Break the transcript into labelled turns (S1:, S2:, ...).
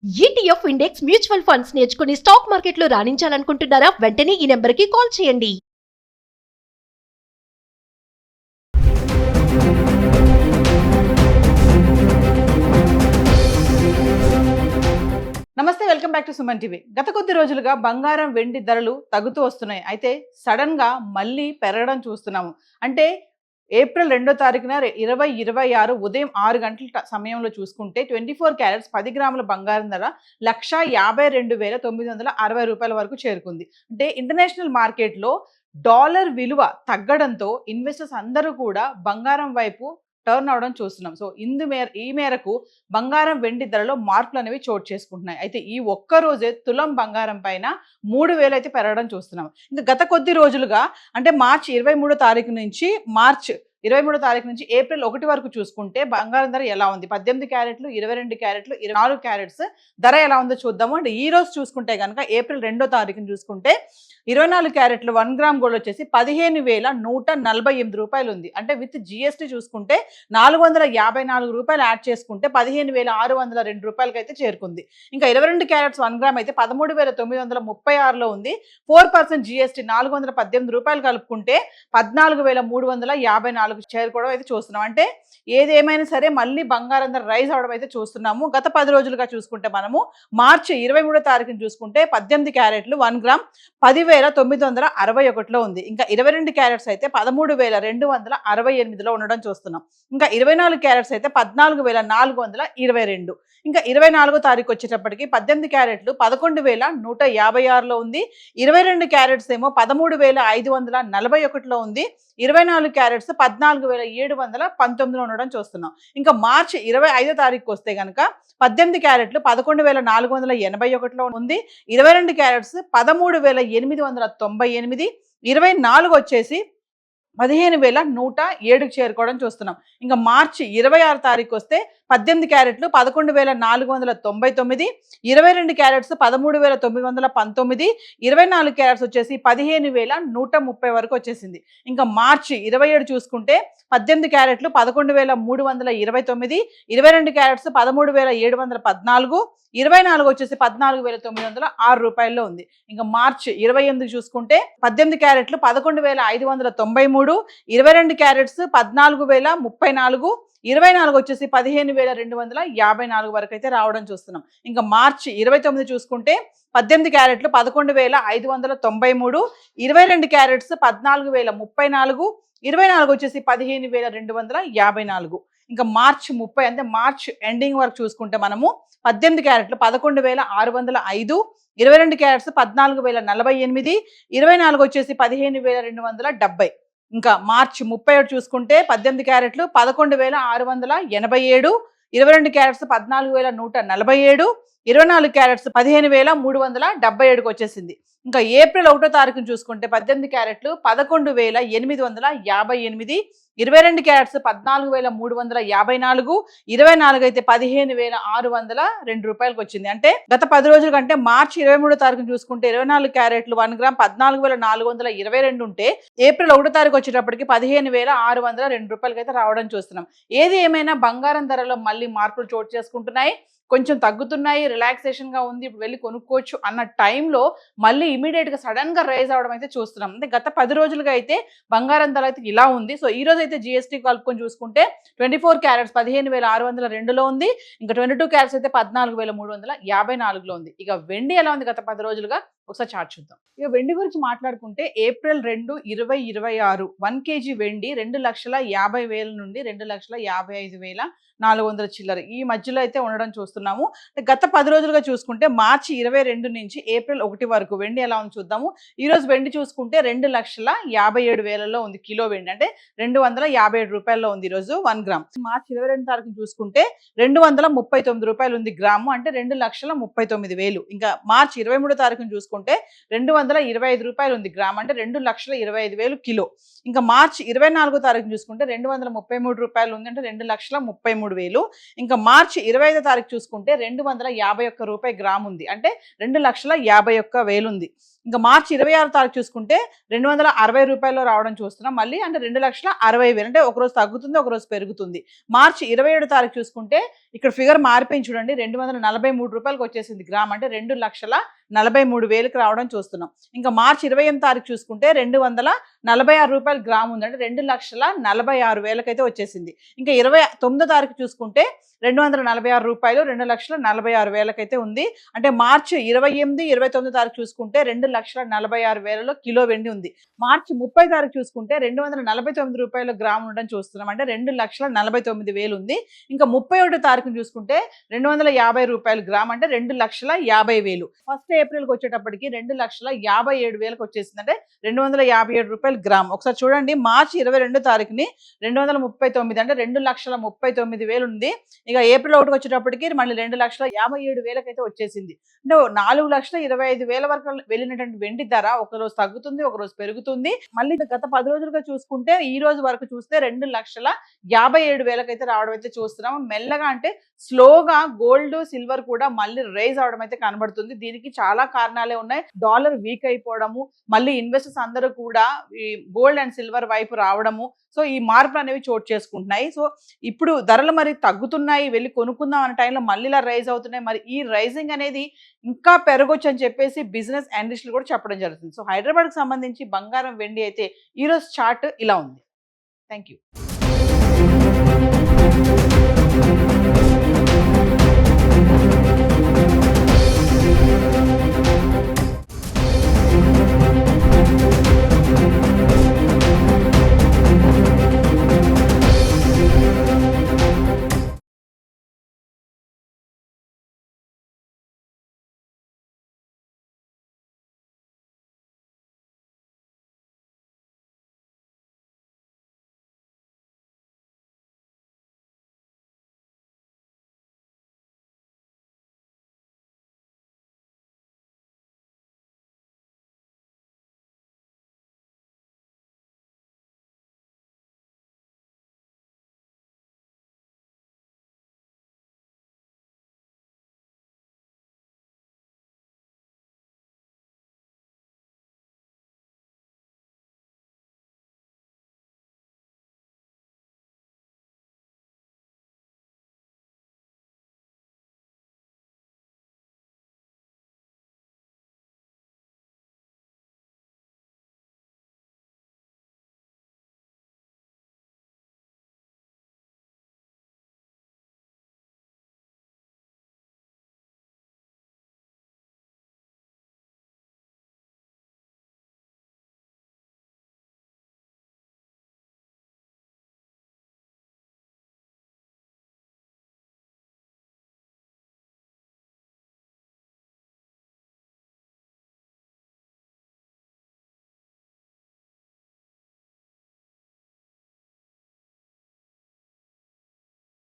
S1: ETF index mutual funds నేర్చుకుని stock మార్కెట్లో రాణించాలనుకుంటున్నారా? వెంటనే ఈ నెంబర్కి కాల్ చేయండి.
S2: నమస్తే, welcome back to Suman TV. గత కొద్ది రోజులుగా బంగారం వెండి ధరలు తగ్గుతూ వస్తున్నాయి. అయితే సడన్ గా మళ్ళీ పెరగడం చూస్తున్నాము. అంటే ఏప్రిల్ 2వ తారీఖున 2026 ఉదయం 6 గంటల సమయంలో చూసుకుంటే 24 క్యారెట్స్ 10 గ్రాముల బంగారం ధర 1,52,960 రూపాయల వరకు చేరుకుంది. అంటే ఇంటర్నేషనల్ మార్కెట్లో డాలర్ విలువ తగ్గడంతో ఇన్వెస్టర్స్ అందరూ కూడా బంగారం వైపు టర్న్ అవడం చూస్తున్నాం. సో ఈ మేరకు బంగారం వెండి ధరలో మార్పులు అనేవి చోటు చేసుకుంటున్నాయి. అయితే ఈ ఒక్క రోజే తులం బంగారం పైన 3,000 అయితే పెరగడం చూస్తున్నాం. ఇంకా గత కొద్ది రోజులుగా అంటే మార్చి 23వ తారీఖు నుంచి ఏప్రిల్ 1 వరకు చూసుకుంటే బంగారం ధర ఎలా ఉంది, 18 క్యారెట్లు, 22 క్యారెట్లు, 24 క్యారెట్స్ ధర ఎలా ఉందో చూద్దాము. అంటే ఈ రోజు చూసుకుంటే కనుక ఏప్రిల్ 2వ తారీఖున చూసుకుంటే 24 క్యారెట్లు 1 గ్రామ్ గోల్డ్ వచ్చేసి 15,148 రూపాయలు ఉంది. అంటే విత్ జిఎస్టీ చూసుకుంటే 454 రూపాయలు యాడ్ చేసుకుంటే 15,602 రూపాయలకి అయితే చేరుకుంది. ఇంకా 22 క్యారెట్స్ 1 గ్రామ్ అయితే 13,936లో ఉంది. 4% జిఎస్టీ 418 రూపాయలు కలుపుకుంటే 14,354 చేరుకోవడం అయితే చూస్తున్నాం. అంటే ఏదేమైనా సరే మళ్ళీ బంగారం ధర రైజ్ అవడం అయితే చూస్తున్నాము. గత 10 రోజులుగా చూసుకుంటే మనము మార్చి 23వ తారీఖున చూసుకుంటే 18 క్యారెట్లు 1 గ్రామ్ 10,961లో ఉంది. ఇంకా 22 క్యారెట్స్ అయితే 13,268లో ఉండడం చూస్తున్నాం. ఇంకా 24 క్యారెట్స్ అయితే 14,422. ఇంకా 24వ తారీఖు వచ్చేటప్పటికి 18 క్యారెట్లు 11,156లో ఉంది. 22 క్యారెట్స్ ఏమో 13,541లో ఉంది. 24 క్యారెట్స్ 14,719లో ఉండడం చూస్తున్నాం. ఇంకా మార్చి 25వ తారీఖు వస్తే కనుక 18 క్యారెట్లు 11,481లో ఉంది. 22 క్యారెట్స్ 13,898, 24 వచ్చేసి 15,107 చేరుకోవడం చూస్తున్నాం. ఇంకా మార్చి 26 తారీఖు వస్తే 18 క్యారెట్లు 11,499, 22 క్యారెట్స్ 13,919, 24 క్యారెట్స్ వచ్చేసి 15,130 వరకు వచ్చేసింది. ఇంకా మార్చి 27 చూసుకుంటే 18 క్యారెట్లు 11,329, 22 క్యారెట్స్ 13,714, 24 వచ్చేసి 14,906 రూపాయల్లో ఉంది. ఇంకా మార్చి 28 చూసుకుంటే 18 క్యారెట్లు 11,593, 22 క్యారెట్స్ 14,034, 24 వచ్చేసి 15,254 వరకు అయితే రావడం చూస్తున్నాం. ఇంకా మార్చి 29 చూసుకుంటే 18 క్యారెట్లు 11,593, 22 క్యారెట్స్ 14,034, 24 వచ్చేసి 15,254. ఇంకా మార్చి 30 అంటే మార్చ్ ఎండింగ్ వరకు చూసుకుంటే మనము 18 క్యారెట్లు 11,605, 22 క్యారెట్స్ 14,048, 24 వచ్చేసి 15,270. ఇంకా మార్చి 31 చూసుకుంటే 18 క్యారెట్లు 11,687, 22 క్యారెట్స్ 14,147, 24 క్యారెట్స్ 15,377కి వచ్చేసింది. ఇంకా ఏప్రిల్ 1వ తారీఖును చూసుకుంటే 18 క్యారెట్లు 11,858, 22 క్యారెట్స్ 14,354, 24 అయితే 15,602 రూపాయలకు వచ్చింది. అంటే గత 10 రోజుల కంటే మార్చి 23వ తారీఖును చూసుకుంటే 24 క్యారెట్లు 1 గ్రామ్ 14,422 ఉంటే ఏప్రిల్ 1వ తారీఖు వచ్చేటప్పటికి 15,602 రూపాయలకి అయితే రావడం చూస్తున్నాం. ఏది ఏమైనా బంగారం ధరలో మళ్ళీ మార్పులు చోటు చేసుకుంటున్నాయి, కొంచెం తగ్గుతున్నాయి, రిలాక్సేషన్ గా ఉంది, ఇప్పుడు వెళ్ళి కొనుక్కోవచ్చు అన్న టైంలో మళ్ళీ ఇమీడియట్ గా సడన్ గా రైజ్ అవడం అయితే చూస్తున్నాం. అంటే గత 10 రోజులుగా అయితే బంగారం ధర అయితే ఇలా ఉంది. సో ఈ రోజు అయితే జిఎస్టీ కలుపుకొని చూసుకుంటే 24 క్యారెట్స్ 15,602లో ఉంది. ఇంకా 22 క్యారెట్స్ అయితే 14,354లో ఉంది. ఇక వెండి ఎలా ఉంది గత 10 రోజులుగా ఒకసారి చార్ట్ చూద్దాం. ఇక వెండి గురించి మాట్లాడుకుంటే ఏప్రిల్ 2, 2026 1 కేజీ వెండి 2,50,000 నుండి 2,55,400 చిల్లర ఈ మధ్యలో అయితే ఉండడం చూస్తున్నాము. గత 10 రోజులుగా చూసుకుంటే మార్చి 22 నుంచి ఏప్రిల్ 1 వరకు వెండి ఎలా ఉంది చూద్దాము. ఈ రోజు వెండి చూసుకుంటే 2,57,000లో ఉంది కిలో వెండి. అంటే 257 రూపాయల్లో ఉంది ఈరోజు 1 గ్రామ్. మార్చి 22 తారీఖు చూసుకుంటే 239 రూపాయలు ఉంది గ్రాము. అంటే 2,39,000. ఇంకా మార్చి 23 తారీఖును చూసుకుంటే 225 రూపాయలు ఉంది గ్రామ్. అంటే 2,25,000 కిలో. ఇంకా మార్చి 24 తారీఖు చూసుకుంటే 233 రూపాయలు ఉంది. అంటే 2,33,000. ఇంకా మార్చి 25 తారీఖు చూసుకుంటే 251 రూపాయి గ్రామ్ ఉంది. అంటే 2,51,000 ఉంది. ఇంకా మార్చి 26 తారీఖు చూసుకుంటే 260 రూపాయల్లో రావడం చూస్తున్నాం మళ్ళీ, అంటే 2,60,000 అంటే ఒకరోజు తగ్గుతుంది ఒకరోజు పెరుగుతుంది. మార్చి 27 తారీఖు చూసుకుంటే ఇక్కడ ఫిగర్ మారిపోయింది చూడండి, 243 రూపాయలకు వచ్చేసింది గ్రామ్, అంటే 2,43,000కి రావడం చూస్తున్నాం. ఇంకా మార్చి 28 తారీఖు చూసుకుంటే 246 రూపాయలు గ్రామ్ ఉంది, అంటే 2,46,000 అయితే వచ్చేసింది. ఇంకా 29 తారీఖు చూసుకుంటే 246 రూపాయలు 2,46,000 అయితే ఉంది. అంటే మార్చి 28, 29 తారీఖు చూసుకుంటే 2,46,000లో కిలో వెండి ఉంది. మార్చి 30 తారీఖు చూసుకుంటే 249 రూపాయల గ్రామ్ ఉండడం చూస్తున్నాం, అంటే 2,49,000 ఉంది. ఇంకా 31 తారీఖు చూసుకుంటే 250 రూపాయలు గ్రామ్, అంటే 2,50,000. ఫస్ట్ ఏప్రిల్కి వచ్చేటప్పటికి 2,57,000కి వచ్చేసింది, అంటే 257 రూపాయలు గ్రామ్. ఒకసారి చూడండి, మార్చి 22 తారీఖుని 239, అంటే 2,39,000 ఉంది. ఇక ఏప్రిల్ 1 వచ్చేటప్పటికి మళ్ళీ 2,57,000 అయితే వచ్చేసింది. అంటే 4,25,000 వరకు వెళ్ళినటువంటి వెండి ధర ఒకరోజు తగ్గుతుంది ఒకరోజు పెరుగుతుంది. మళ్ళీ గత 10 రోజులుగా చూసుకుంటే ఈ రోజు వరకు చూస్తే 2,57,000 అయితే రావడం అయితే చూస్తున్నాం. మెల్లగా అంటే స్లోగా గోల్డ్ సిల్వర్ కూడా మళ్ళీ రైజ్ అవడం అయితే కనబడుతుంది. దీనికి చాలా కారణాలే ఉన్నాయి. డాలర్ వీక్ అయిపోవడము, మళ్ళీ ఇన్వెస్టర్స్ అందరూ కూడా ఈ గోల్డ్ అండ్ సిల్వర్ వైపు రావడము, సో ఈ మార్పులు అనేవి చోటు చేసుకుంటున్నాయి. సో ఇప్పుడు ధరలు మరి తగ్గుతున్నాయి, వెళ్ళి కొనుక్కుందాం అనే టైంలో మళ్ళీ ఇలా రైజ్ అవుతున్నాయి. మరి ఈ రైజింగ్ అనేది ఇంకా పెరగొచ్చు అని చెప్పేసి బిజినెస్ అనలిస్టులు కూడా చెప్పడం జరుగుతుంది. సో హైదరాబాద్కి సంబంధించి బంగారం వెండి అయితే ఈరోజు చార్ట్ ఇలా ఉంది. Thank you.